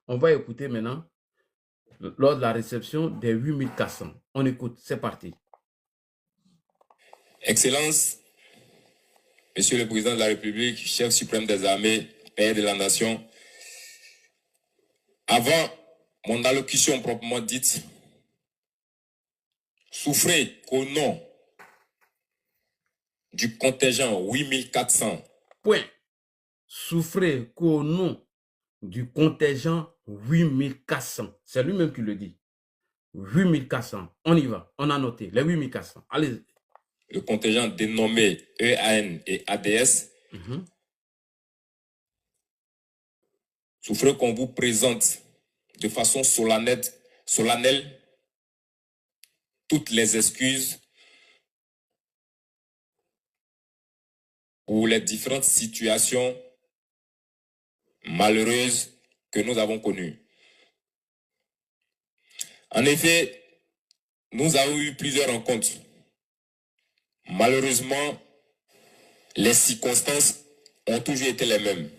On va écouter maintenant lors de la réception des 8400. On écoute, c'est parti. Excellence, Monsieur le Président de la République, chef suprême des armées, père de la nation, avant mon allocution proprement dite, souffrez qu'au nom du contingent 8400, Point. Souffrez qu'au nom du contingent 8400. C'est lui-même qui le dit. 8400. On y va. On a noté les 8400. Allez. Le contingent dénommé EAN et ADS, souffrez qu'on vous présente de façon solennelle toutes les excuses pour les différentes situations malheureuses que nous avons connues. En effet, nous avons eu plusieurs rencontres. Malheureusement, les circonstances ont toujours été les mêmes.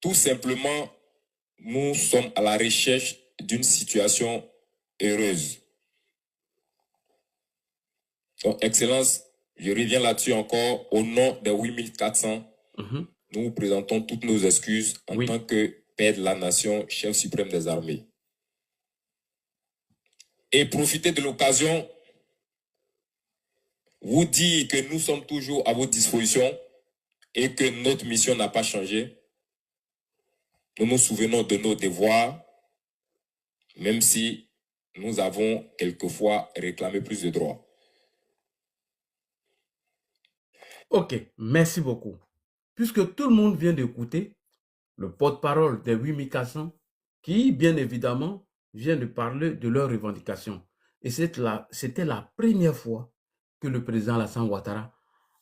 Tout simplement, nous sommes à la recherche d'une situation heureuse. Donc, Excellence, je reviens là-dessus encore. Au nom des 8400, nous vous présentons toutes nos excuses en tant que père de la nation, chef suprême des armées. Et profiter de l'occasion, vous dire que nous sommes toujours à votre disposition et que notre mission n'a pas changé. Nous nous souvenons de nos devoirs, même si nous avons quelquefois réclamé plus de droits. Ok, merci beaucoup. Puisque tout le monde vient d'écouter le porte-parole des 8400 qui, bien évidemment, vient de parler de leurs revendications. Et c'était la première fois que le président Alassane Ouattara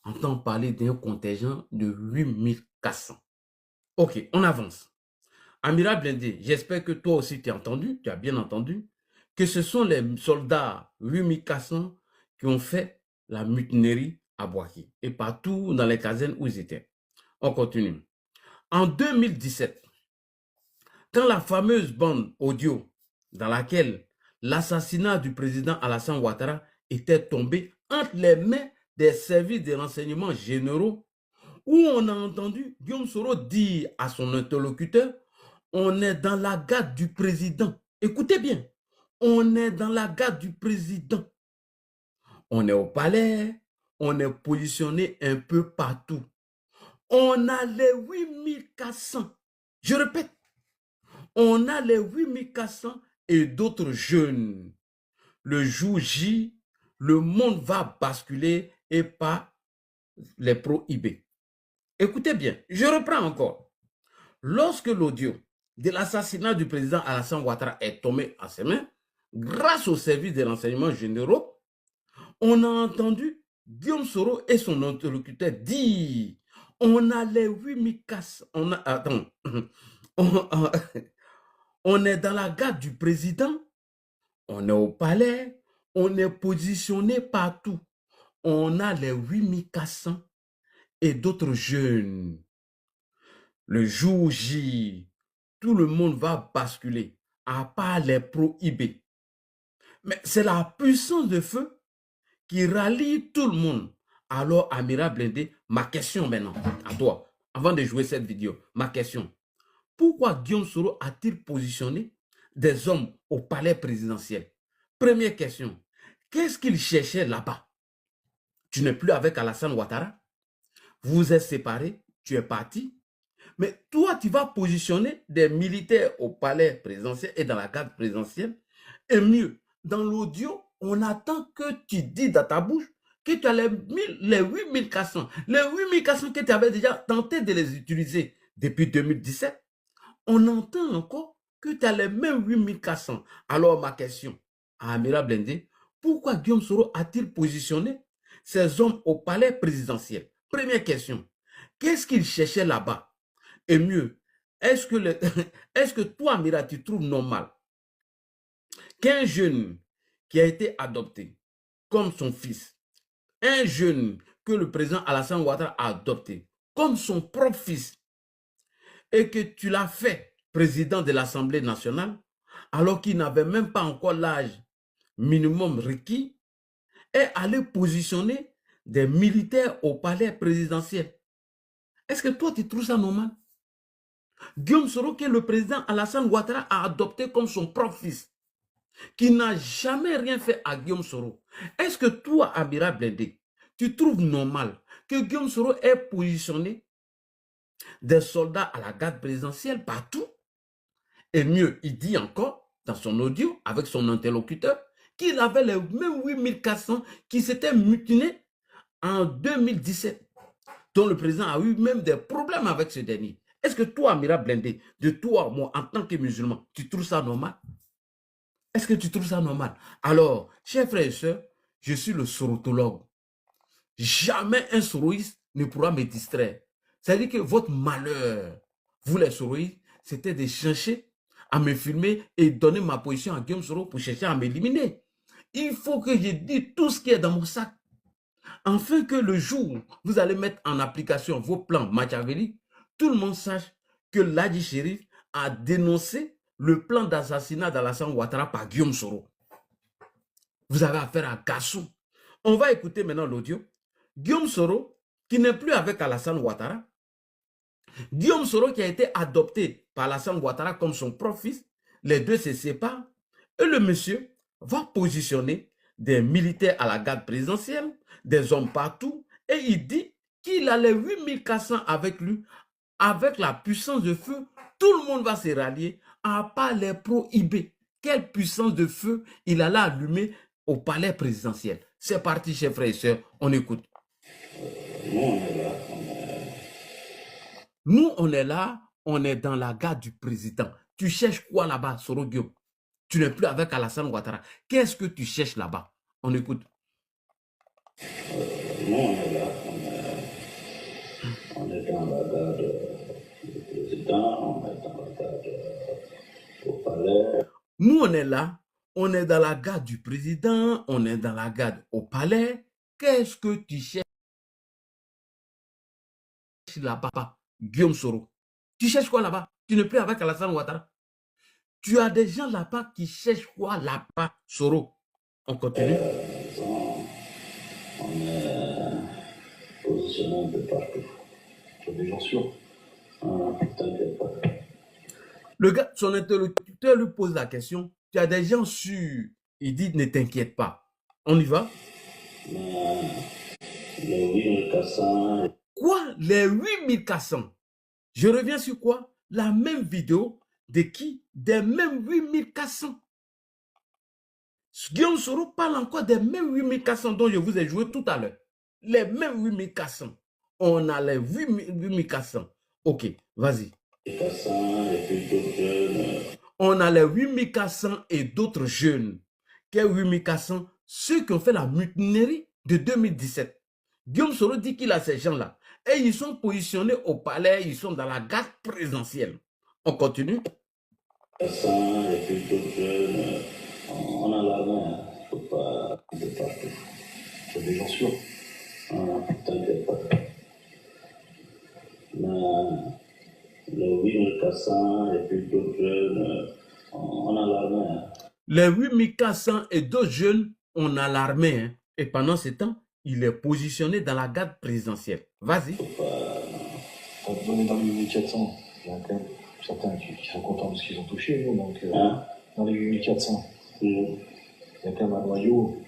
entend parler d'un contingent de 8400. Ok, on avance. Amiral Blindé, j'espère que toi aussi tu as bien entendu, que ce sont les soldats 8400 qui ont fait la mutinerie à Boaké et partout dans les casernes où ils étaient. On continue. En 2017, quand la fameuse bande audio dans laquelle l'assassinat du président Alassane Ouattara était tombé entre les mains des services de renseignement généraux, où on a entendu Guillaume Soro dire à son interlocuteur, on est dans la garde du président. Écoutez bien, on est dans la garde du président. On est au palais, on est positionné un peu partout. On a les 8400. Je répète, on a les 8400 et d'autres jeunes. Le jour J, le monde va basculer et pas les prohibés. Écoutez bien, je reprends encore. Lorsque l'audio de l'assassinat du président Alassane Ouattara est tombé à ses mains, grâce au service des renseignements généraux, on a entendu Guillaume Soro et son interlocuteur dire on a les 8400, on est dans la garde du président, on est au palais, on est positionné partout. On a les 8400 et d'autres jeunes. Le jour J, tout le monde va basculer, à part les prohibés. Mais c'est la puissance de feu qui rallie tout le monde. Alors, Amiral Blindé, ma question maintenant, à toi, avant de jouer cette vidéo, ma question. Pourquoi Guillaume Soro a-t-il positionné des hommes au palais présidentiel? Première question, qu'est-ce qu'il cherchait là-bas? Tu n'es plus avec Alassane Ouattara? Vous vous êtes séparés? Tu es parti? Mais toi, tu vas positionner des militaires au palais présidentiel et dans la garde présidentielle. Et mieux, dans l'audio, on attend que tu dis dans ta bouche que tu as les 8400. Les 8400 que tu avais déjà tenté de les utiliser depuis 2017. On entend encore que tu as les mêmes 8400. Alors ma question à Amiral Blindé, pourquoi Guillaume Soro a-t-il positionné ces hommes au palais présidentiel? Première question, qu'est-ce qu'il cherchait là-bas? Et mieux, est-ce que toi, Mira, tu trouves normal qu'un jeune qui a été adopté comme son fils, un jeune que le président Alassane Ouattara a adopté comme son propre fils, et que tu l'as fait président de l'Assemblée nationale, alors qu'il n'avait même pas encore l'âge minimum requis, est allé positionner des militaires au palais présidentiel. Est-ce que toi, tu trouves ça normal? Guillaume Soro, que le président Alassane Ouattara a adopté comme son propre fils, qui n'a jamais rien fait à Guillaume Soro. Est-ce que toi, Amira Blindé, tu trouves normal que Guillaume Soro ait positionné des soldats à la garde présidentielle partout? Et mieux, il dit encore, dans son audio, avec son interlocuteur, qu'il avait les mêmes 8400 qui s'étaient mutinés en 2017, dont le président a eu même des problèmes avec ce dernier. Est-ce que toi, Amira Blindé, de toi, moi, en tant que musulman, tu trouves ça normal? Est-ce que tu trouves ça normal? Alors, chers frères et sœurs, je suis le sorotologue. Jamais un soroïste ne pourra me distraire. C'est-à-dire que votre malheur, vous les soroïstes, c'était de chercher à me filmer et donner ma position à Guillaume Soro pour chercher à m'éliminer. Il faut que je dise tout ce qui est dans mon sac. Afin que le jour où vous allez mettre en application vos plans machiavéliques, tout le monde sache que l'Hadji Chérif a dénoncé le plan d'assassinat d'Alassane Ouattara par Guillaume Soro. Vous avez affaire à Gassou. On va écouter maintenant l'audio. Guillaume Soro, qui n'est plus avec Alassane Ouattara. Guillaume Soro qui a été adopté par Alassane Ouattara comme son propre fils. Les deux se séparent. Et le monsieur va positionner des militaires à la garde présidentielle, des hommes partout. Et il dit qu'il a les 8400 avec lui. Avec la puissance de feu, tout le monde va se rallier, à part les pro-IB. Quelle puissance de feu il allait allumer au palais présidentiel. C'est parti, chers frères et sœurs, on écoute. Nous, on est là, on est dans la garde du président. Tu cherches quoi là-bas, Soro Guillaume? Tu n'es plus avec Alassane Ouattara. Qu'est-ce que tu cherches là-bas? On écoute. Nous, on est là, on est dans la garde du président, on est dans la garde au palais. Nous, on est là, on est dans la garde du président, on est dans la garde au palais. Qu'est-ce que tu cherches là-bas, Guillaume Soro? Tu cherches quoi là-bas? Tu n'es plus avec Alassane Ouattara. Tu as des gens là-bas qui cherchent quoi là-bas, Soro? On continue. On est positionné un peu partout. Sur des gens sûrs. T'inquiète pas. Le gars, son interlocuteur lui pose la question. Tu as des gens sûrs. Il dit, ne t'inquiète pas. On y va? Les 8400. Quoi? Les 8400? Je reviens sur quoi? La même vidéo de qui? Des mêmes 8400. Guillaume Soro parle encore des mêmes 8400 dont je vous ai joué tout à l'heure. Les mêmes 8400. On a les 8400. Ok, vas-y. On a les 8400 et d'autres jeunes. Quels 8400? Ceux qui ont fait la mutinerie de 2017. Guillaume Soro dit qu'il a ces gens-là. Et ils sont positionnés au palais, ils sont dans la garde présidentielle. On continue. Et puis d'autres jeunes, on a la main, il ne faut pas de partout. C'est des gens sûrs. T'inquiète pas. Les 8400 et puis d'autres jeunes, on a l'armée. Les 8400 et d'autres jeunes, on a l'armée. Hein. Et pendant ce temps, il est positionné dans la garde présidentielle. Vas-y. Quand on est dans les 8400, il y a quand même certains qui sont contents de ce qu'ils ont touché. Donc, dans les 8400, il y a quand même un noyau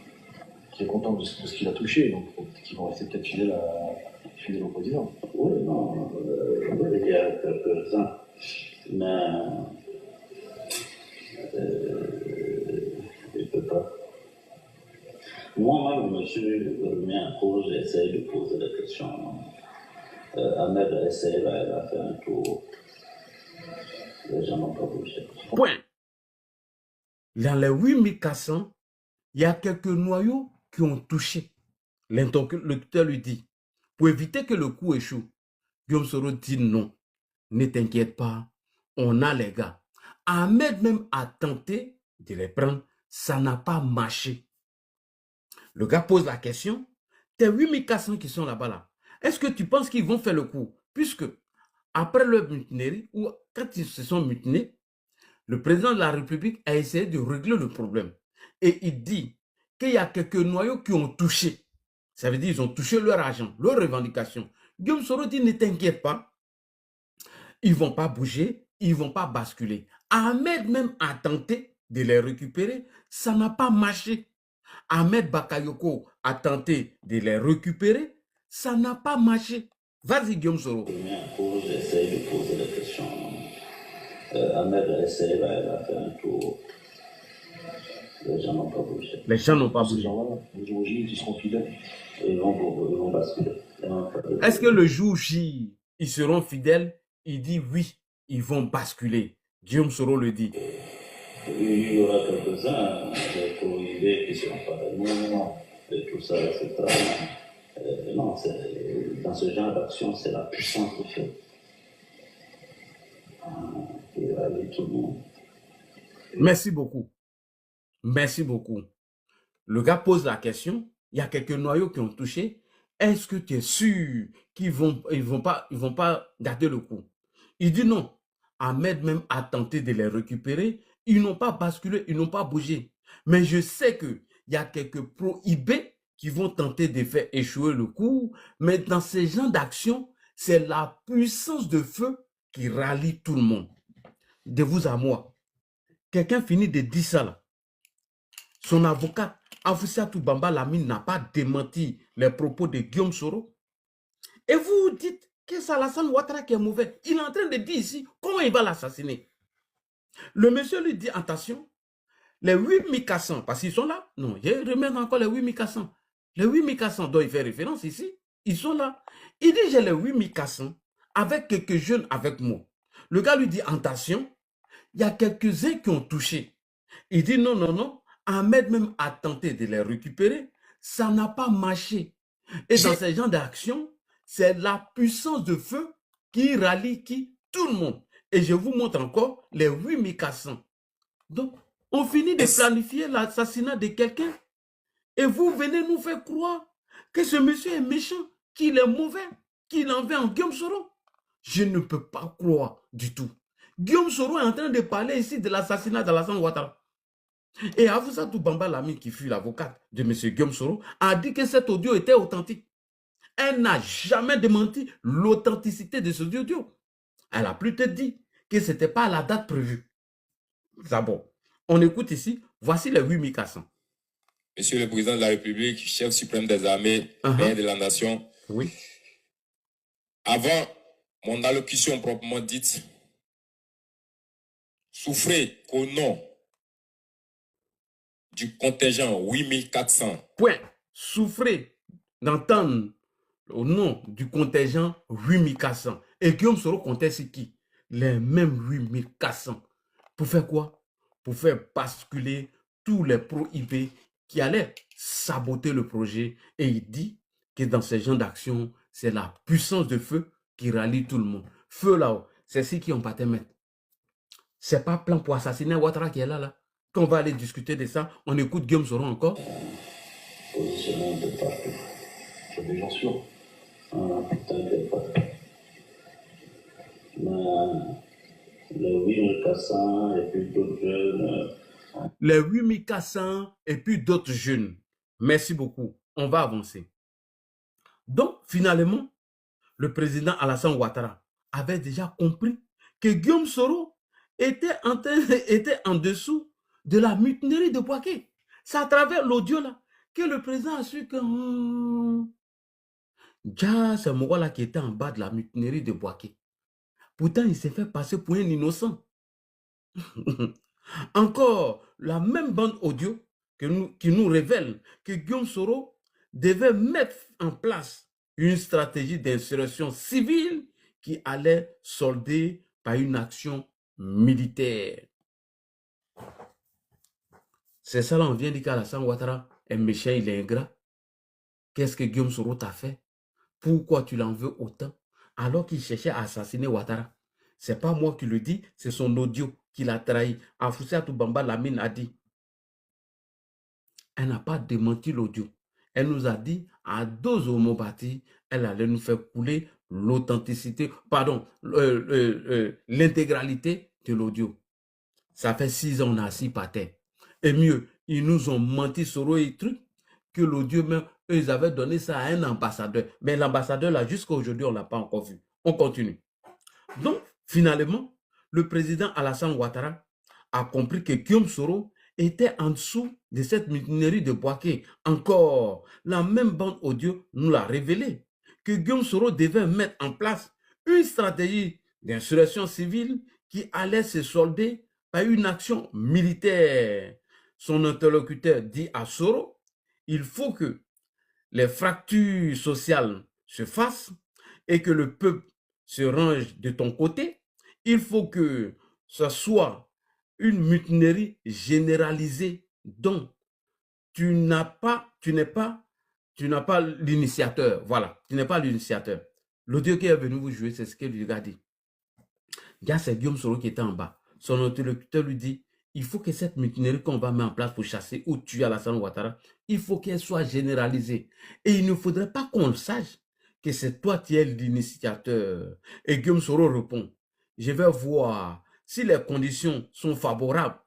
qui est content de ce qu'il a touché. Donc, qui vont rester peut-être fidèles au président. Oui, non, il y a quelques-uns. Mais je ne peux pas. Moi-même, je me suis remis en cause, j'ai essayé de poser des questions. Ahmed a essayé, il a fait un tour. Les gens n'ont pas bougé. Point. Dans les 8400, il y a quelques noyaux qui ont touché. L'interlocuteur lui dit, pour éviter que le coup échoue, Guillaume Soro dit non, ne t'inquiète pas, on a les gars. Ahmed même a tenté de les prendre, ça n'a pas marché. Le gars pose la question, tes 8400 qui sont là-bas, là, est-ce que tu penses qu'ils vont faire le coup? Puisque après leur mutinerie, ou quand ils se sont mutinés, le président de la République a essayé de régler le problème. Et il dit qu'il y a quelques noyaux qui ont touché. Ça veut dire qu'ils ont touché leur argent, leur revendication. Guillaume Soro dit, ne t'inquiète pas, ils ne vont pas bouger, ils ne vont pas basculer. Ahmed même a tenté de les récupérer, ça n'a pas marché. Ahmed Bakayoko a tenté de les récupérer, ça n'a pas marché. Vas-y Guillaume Soro. J'essaie de poser la question. Ahmed a essayé, il a fait un tour. Les gens n'ont pas bougé. Les gens n'ont pas Ces bougé. gens-là, les jour J, ils seront fidèles. Ils vont basculer. Est-ce que le jour J, ils seront fidèles? Il dit oui, ils vont basculer. Guillaume Soro le dit. Il y aura quelques-uns, des prohibés qui seront pas nous, et tout ça, etc. Non, dans ce genre d'action, c'est la puissance du fait. Qui rallie tout le monde. Merci beaucoup. Merci beaucoup. Le gars pose la question, il y a quelques noyaux qui ont touché. Est-ce que tu es sûr qu'ils vont pas garder le coup? Il dit non. Ahmed même a tenté de les récupérer. Ils n'ont pas basculé, ils n'ont pas bougé. Mais je sais qu'il y a quelques prohibés qui vont tenter de faire échouer le coup. Mais dans ces genres d'actions, c'est la puissance de feu qui rallie tout le monde. De vous à moi. Quelqu'un finit de dire ça là. Son avocat, Afoussiatou Bamba Lamine, n'a pas démenti les propos de Guillaume Soro. Et vous dites que c'est Alassane Ouattara qui est mauvais. Il est en train de dire ici comment il va l'assassiner. Le monsieur lui dit, attention, les 8 Mikassans, parce qu'ils sont là. Non, je remets encore les 8 Mikassans. Les 8 Mikassans dont il fait référence ici, ils sont là. Il dit, j'ai les 8 Mikassans avec quelques jeunes avec moi. Le gars lui dit, attention, il y a quelques-uns qui ont touché. Il dit, non, non, non. Ahmed même a tenté de les récupérer, ça n'a pas marché. Et dans ces genres d'actions, c'est la puissance de feu qui rallie tout le monde. Et je vous montre encore les 8 Mikassans. Donc, on finit de planifier l'assassinat de quelqu'un et vous venez nous faire croire que ce monsieur est méchant, qu'il est mauvais, qu'il en veut en Guillaume Soro. Je ne peux pas croire du tout. Guillaume Soro est en train de parler ici de l'assassinat d'Alassane Ouattara. Et Afoussiatou Bamba Lamine, qui fut l'avocate de M. Guillaume Soro, a dit que cet audio était authentique. Elle n'a jamais démenti l'authenticité de ce audio. Elle a plutôt dit que ce n'était pas à la date prévue. D'abord, on écoute ici, voici les 8 Mikassans. Monsieur le Président de la République, chef suprême des armées, père de la nation. Oui. Avant mon allocution proprement dite, souffrez qu'au nom du contingent 8400. Point. Souffrez d'entendre au nom du contingent 8400. Et Guillaume Soro comptait sur qui? Les mêmes 8400. Pour faire quoi? Pour faire basculer tous les prohibés qui allaient saboter le projet. Et il dit que dans ces genres d'action, c'est la puissance de feu qui rallie tout le monde. Feu là-haut, c'est ce qui ont pas te mettre. C'est pas plan pour assassiner Ouattara qui est là. Quand on va aller discuter de ça, on écoute Guillaume Soro encore. Positionnement de partout. C'est des gens sûrs. T'inquiète pas. Les 8400 et puis d'autres jeunes. Les 8400 et puis d'autres jeunes. Merci beaucoup. On va avancer. Donc, finalement, le président Alassane Ouattara avait déjà compris que Guillaume Soro était en dessous de la mutinerie de Bouaké. C'est à travers l'audio là que le président a su que c'est moi là qui était en bas de la mutinerie de Bouaké. Pourtant, il s'est fait passer pour un innocent. Encore, la même bande audio qui nous révèle que Guillaume Soro devait mettre en place une stratégie d'insurrection civile qui allait solder par une action militaire. C'est ça là, on vient dire qu'Alassane Ouattara est méchant, il est ingrat. Qu'est-ce que Guillaume Soro t'a fait? Pourquoi tu l'en veux autant alors qu'il cherchait à assassiner Ouattara? C'est pas moi qui le dis, c'est son audio qui l'a trahi. Afoussiatou Bamba Lamine a dit. Elle n'a pas démenti l'audio. Elle nous a dit à Dozo Mobati, elle allait nous faire couler l'authenticité, pardon, l'intégralité de l'audio. Ça fait 6 ans, on a assis par terre. Et mieux, ils nous ont menti sur et trucs que l'audio, même, eux, ils avaient donné ça à un ambassadeur. Mais l'ambassadeur, là, jusqu'à aujourd'hui, on ne l'a pas encore vu. On continue. Donc, finalement, le président Alassane Ouattara a compris que Guillaume Soro était en dessous de cette mutinerie de Bouaké. Encore, la même bande audio nous l'a révélé, que Guillaume Soro devait mettre en place une stratégie d'insurrection civile qui allait se solder par une action militaire. Son interlocuteur dit à Soro, il faut que les fractures sociales se fassent et que le peuple se range de ton côté. Il faut que ce soit une mutinerie généralisée dont tu n'es pas l'initiateur. Voilà, tu n'es pas l'initiateur. L'audio qui est venu vous jouer, c'est ce qu'il lui a dit. Il y a c'est Guillaume Soro qui était en bas. Son interlocuteur lui dit, il faut que cette mutinerie qu'on va mettre en place pour chasser ou tuer Alassane Ouattara, il faut qu'elle soit généralisée. Et il ne faudrait pas qu'on le sache que c'est toi qui es l'initiateur. Et Guillaume Soro répond, je vais voir si les conditions sont favorables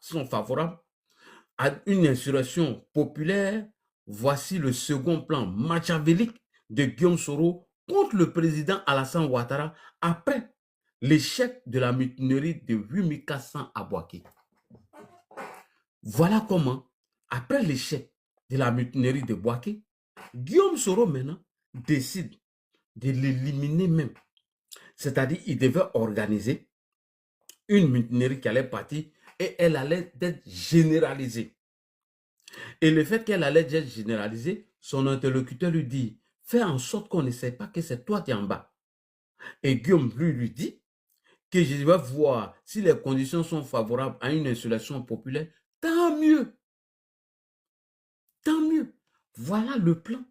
à une insurrection populaire. Voici le second plan machiavélique de Guillaume Soro contre le président Alassane Ouattara après l'échec de la mutinerie de 8400 à Bouaké. Voilà comment, après l'échec de la mutinerie de Bouaké, Guillaume Soro maintenant décide de l'éliminer même. C'est-à-dire qu'il devait organiser une mutinerie qui allait partir et elle allait être généralisée. Et le fait qu'elle allait être généralisée, son interlocuteur lui dit, fais en sorte qu'on ne sait pas que c'est toi qui es en bas. Et Guillaume lui dit que je vais voir si les conditions sont favorables à une insurrection populaire, tant mieux. Tant mieux. Voilà le plan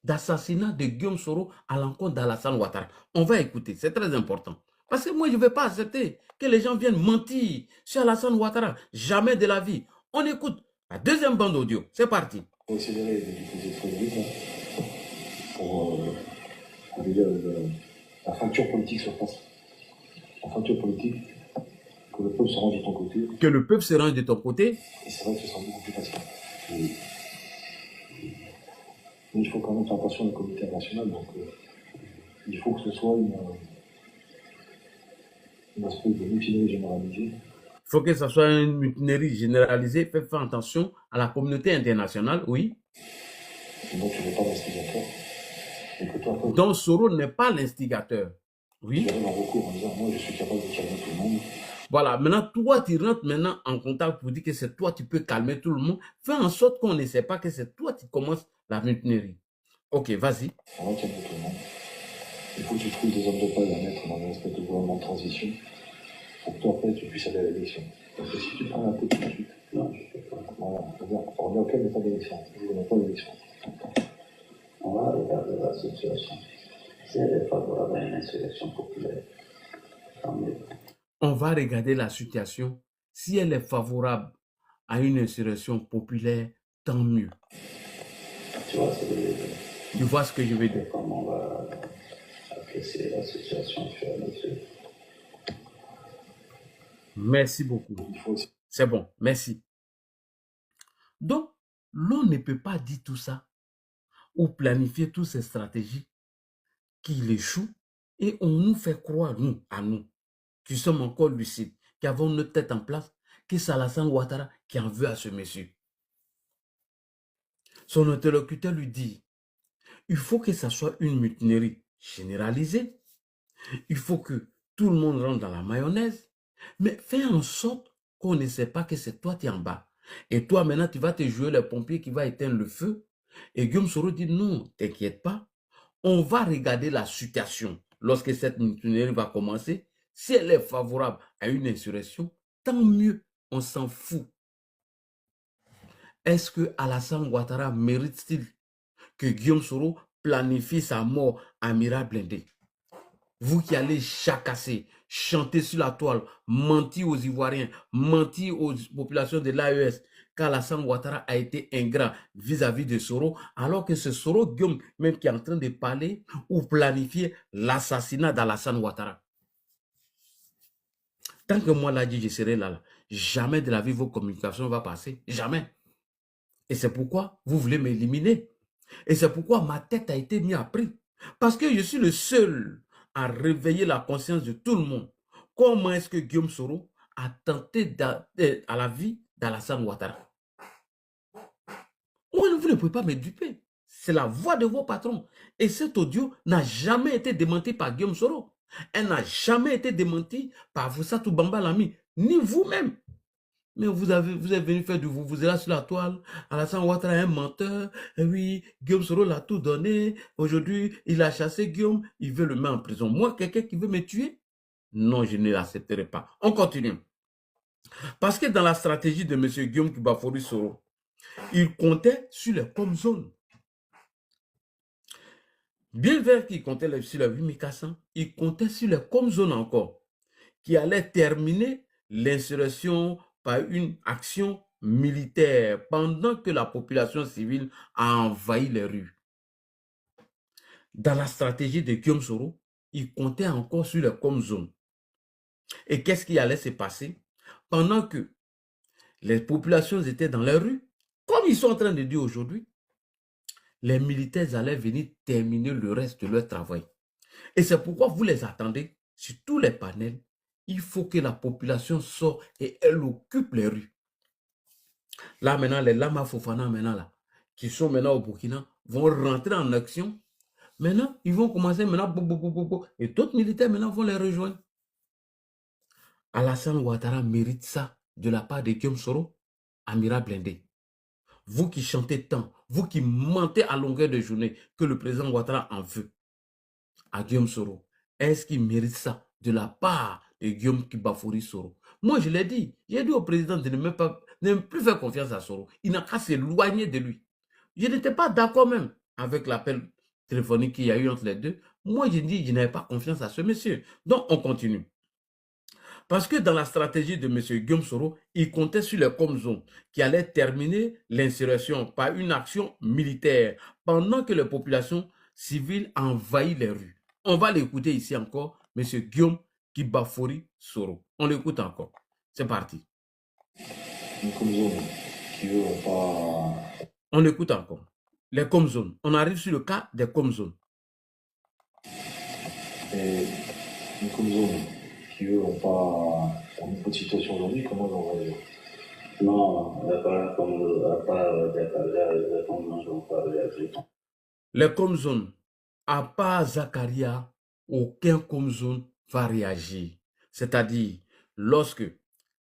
d'assassinat de Guillaume Soro à l'encontre d'Alassane Ouattara. On va écouter, c'est très important. Parce que moi, je ne vais pas accepter que les gens viennent mentir sur Alassane Ouattara. Jamais de la vie. On écoute la deuxième bande audio. C'est parti. On va accélérer les diffuser très vite pour la fracture politique se fasse. La fracture politique, que le peuple se range de ton côté. Que le peuple se range de ton côté. Et c'est vrai que ce sera beaucoup plus facile. Mais il faut quand même faire attention au comité international. Donc, il faut que ce soit une espèce de mutinerie généralisée. Il faut que ce soit une mutinerie généralisée. Faites faire attention à la communauté internationale, oui. Donc, tu n'es pas l'instigateur. Donc, Soro n'est pas l'instigateur. Oui. Tu arrives en recours en disant, moi, je suis capable de calmer tout le monde. Voilà, maintenant, toi, tu rentres maintenant en contact pour dire que c'est toi qui peux calmer tout le monde. Fais en sorte qu'on ne sait pas que c'est toi qui commences la mutinerie. Ok, vas-y. On va calmer tout le monde. Il faut que tu trouves des hommes de paille à mettre dans une espèce de gouvernement de transition pour que toi, après, tu puisses aller à l'élection. Parce que si tu prends un peu tout de suite, non, je ne fais pas. Voilà, c'est-à-dire, on est au cas, il n'y a pas d'élection. Il n'y a pas d'élection. On va regarder la situation. Si elle est favorable à une insurrection populaire, tant mieux. On va regarder la situation. Si elle est favorable à une insurrection populaire, tant mieux. Tu vois ce que je veux dire? Tu vois ce que je veux dire? Comment on va apprécier la situation au fur et à mesure. Merci beaucoup. C'est bon, merci. Donc, l'on ne peut pas dire tout ça ou planifier toutes ces stratégies qu'il échoue et on nous fait croire, nous, à nous, qui sommes encore lucides, qui avons notre tête en place, que c'est Alassane Ouattara qui en veut à ce monsieur. Son interlocuteur lui dit, il faut que ça soit une mutinerie généralisée, il faut que tout le monde rentre dans la mayonnaise, mais fais en sorte qu'on ne sait pas que c'est toi qui es en bas. Et toi, maintenant, tu vas te jouer le pompier qui va éteindre le feu. Et Guillaume Soro dit, non, t'inquiète pas, on va regarder la situation lorsque cette mutinerie va commencer. Si elle est favorable à une insurrection, tant mieux, on s'en fout. Est-ce que Alassane Ouattara mérite-t-il que Guillaume Soro planifie sa mort à Mira Blindé? Vous qui allez chacasser chanté sur la toile, menti aux Ivoiriens, menti aux populations de l'AES, qu'Alassane Ouattara a été ingrat vis-à-vis de Soro, alors que c'est Soro Guillaume même qui est en train de parler ou planifier l'assassinat d'Alassane Ouattara. Tant que moi, là, je serai là, jamais de la vie vos communications vont passer. Jamais. Et c'est pourquoi vous voulez m'éliminer. Et c'est pourquoi ma tête a été mise à prix. Parce que je suis le seul à réveiller la conscience de tout le monde. Comment est-ce que Guillaume Soro a tenté à la vie d'Alassane Ouattara? Vous ne pouvez pas me duper. C'est la voix de vos patrons. Et cet audio n'a jamais été démenti par Guillaume Soro. Elle n'a jamais été démentie par Voussatou Bamba Lami, ni vous-même. Mais vous êtes venu faire du vous là sur la toile. Alassane Ouattara est un menteur. Et oui, Guillaume Soro l'a tout donné. Aujourd'hui, il a chassé Guillaume. Il veut le mettre en prison. Moi, quelqu'un qui veut me tuer? Non, je ne l'accepterai pas. On continue. Parce que dans la stratégie de M. Guillaume Kibafouri Soro, il comptait sur les comme-zones. Bien vrai qu'il comptait sur les 8400, il comptait sur les comme-zones encore, qui allaient terminer l'insurrection par une action militaire pendant que la population civile a envahi les rues. Dans la stratégie de Guillaume Soro, il comptait encore sur les comme-zones. Et qu'est-ce qui allait se passer? Pendant que les populations étaient dans les rues, comme ils sont en train de dire aujourd'hui, les militaires allaient venir terminer le reste de leur travail. Et c'est pourquoi vous les attendez sur tous les panels. Il faut que la population sorte et elle occupe les rues. Là maintenant, les Lama Fofana maintenant là, qui sont maintenant au Burkina, vont rentrer en action. Maintenant, ils vont commencer maintenant, et d'autres militaires maintenant vont les rejoindre. Alassane Ouattara mérite ça de la part de Guillaume Soro, Amira Blindé. Vous qui chantez tant, vous qui mentez à longueur de journée que le président Ouattara en veut à Guillaume Soro, est-ce qu'il mérite ça de la part de Guillaume Kibafouri Soro? Moi, je l'ai dit. J'ai dit au président de ne plus faire confiance à Soro. Il n'a qu'à s'éloigner de lui. Je n'étais pas d'accord même avec l'appel téléphonique qu'il y a eu entre les deux. Moi, j'ai dit que je n'avais pas confiance à ce monsieur. Donc, on continue. Parce que dans la stratégie de M. Guillaume Soro, il comptait sur les comme-zones qui allaient terminer l'insurrection par une action militaire pendant que les populations civiles envahissent les rues. On va l'écouter ici encore, M. Guillaume Kibafouri Soro. On l'écoute encore. C'est parti. On l'écoute encore. Les comme-zones. On arrive sur le cas des comme-zones. Les comme-zones qui, eux, n'ont pas une bonne situation aujourd'hui, comment ils vont réagir? Non, les comme-zones, à part Zakaria, aucun comme-zone va réagir. C'est-à-dire, lorsque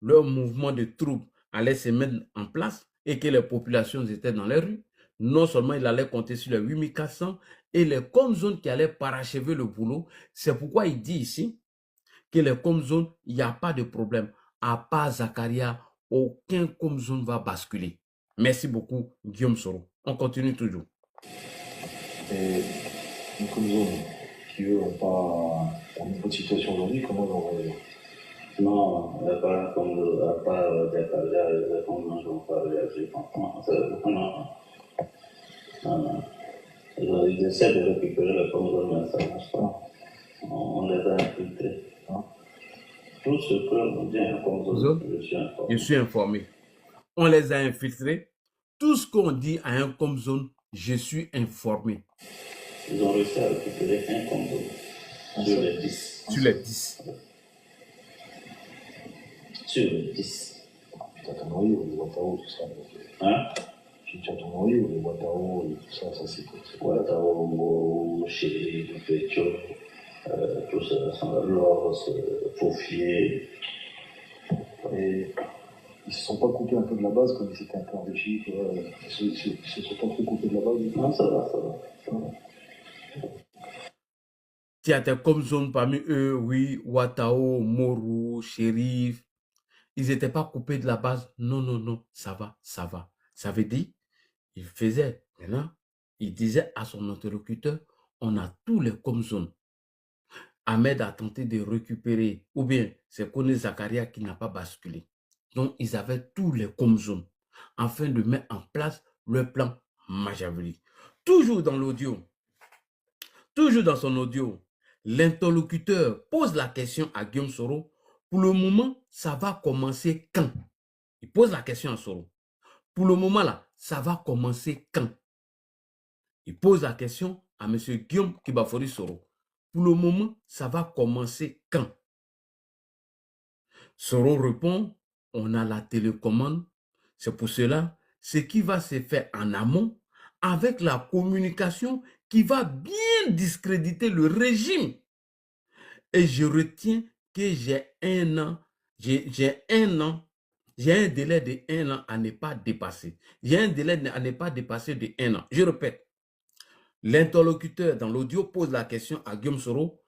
leur mouvement de troupes allait se mettre en place et que les populations étaient dans les rues, non seulement il allait compter sur les 8400 et les comme-zones qui allaient parachever le boulot. C'est pourquoi il dit ici que les comme-zones, il n'y a pas de problème. À part Zakaria, aucun comme-zone va basculer. Merci beaucoup, Guillaume Soro. On continue toujours. Et les comme-zones qui, eux, n'ont pas une bonne situation aujourd'hui, comment ils vont réagir? Non, à part Zakaria, les comme-zones ne vont pas réagir. Non. Ils essaient de récupérer les comme-zones, mais ça ne marche pas. On les a infiltrés. Tout ce que l'on dit un comme-zone, je suis informé. On les a infiltrés. Tout ce qu'on dit à un comme-zone, je suis informé. Ils ont réussi à récupérer un comme-zone sur les 10. Sur les 10. Sur les 10. Putain, t'as noyau, les Ouattao, tout ça. Hein? Tu as ton noyau, les Ouattao, tout ça, ça c'est quoi? Ouattao, Chéri, Pétio, tout ça, Loros, Faufier. Et ils ne se sont pas coupés un peu de la base comme ils étaient un peu enrichis, ils se sont pas trop coupés de la base? Non, ça va. Il y a des comme-zones parmi eux, oui, Ouattao, Moro, Chérif. Ils n'étaient pas coupés de la base. Non, ça va. Ça veut dire, il faisait, maintenant, il disait à son interlocuteur, on a tous les comme-zones. Ahmed a tenté de récupérer, ou bien c'est Kone Zakaria qui n'a pas basculé. Donc, ils avaient tous les zones afin de mettre en place le plan Majavili. Toujours dans l'audio, toujours dans son audio, l'interlocuteur pose la question à Guillaume Soro. Pour le moment, ça va commencer quand? Il pose la question à Soro. Pour le moment, là, ça va commencer quand? Il pose la question à M. Guillaume Kibafori Soro. Pour le moment, ça va commencer quand? Soro répond, on a la télécommande. C'est pour cela, ce qui va se faire en amont, avec la communication qui va bien discréditer le régime. Et je retiens que j'ai un an, j'ai un délai de 1 an à ne pas dépasser. J'ai un délai à ne pas dépasser de 1 an. Je répète, l'interlocuteur dans l'audio pose la question à Guillaume Soro.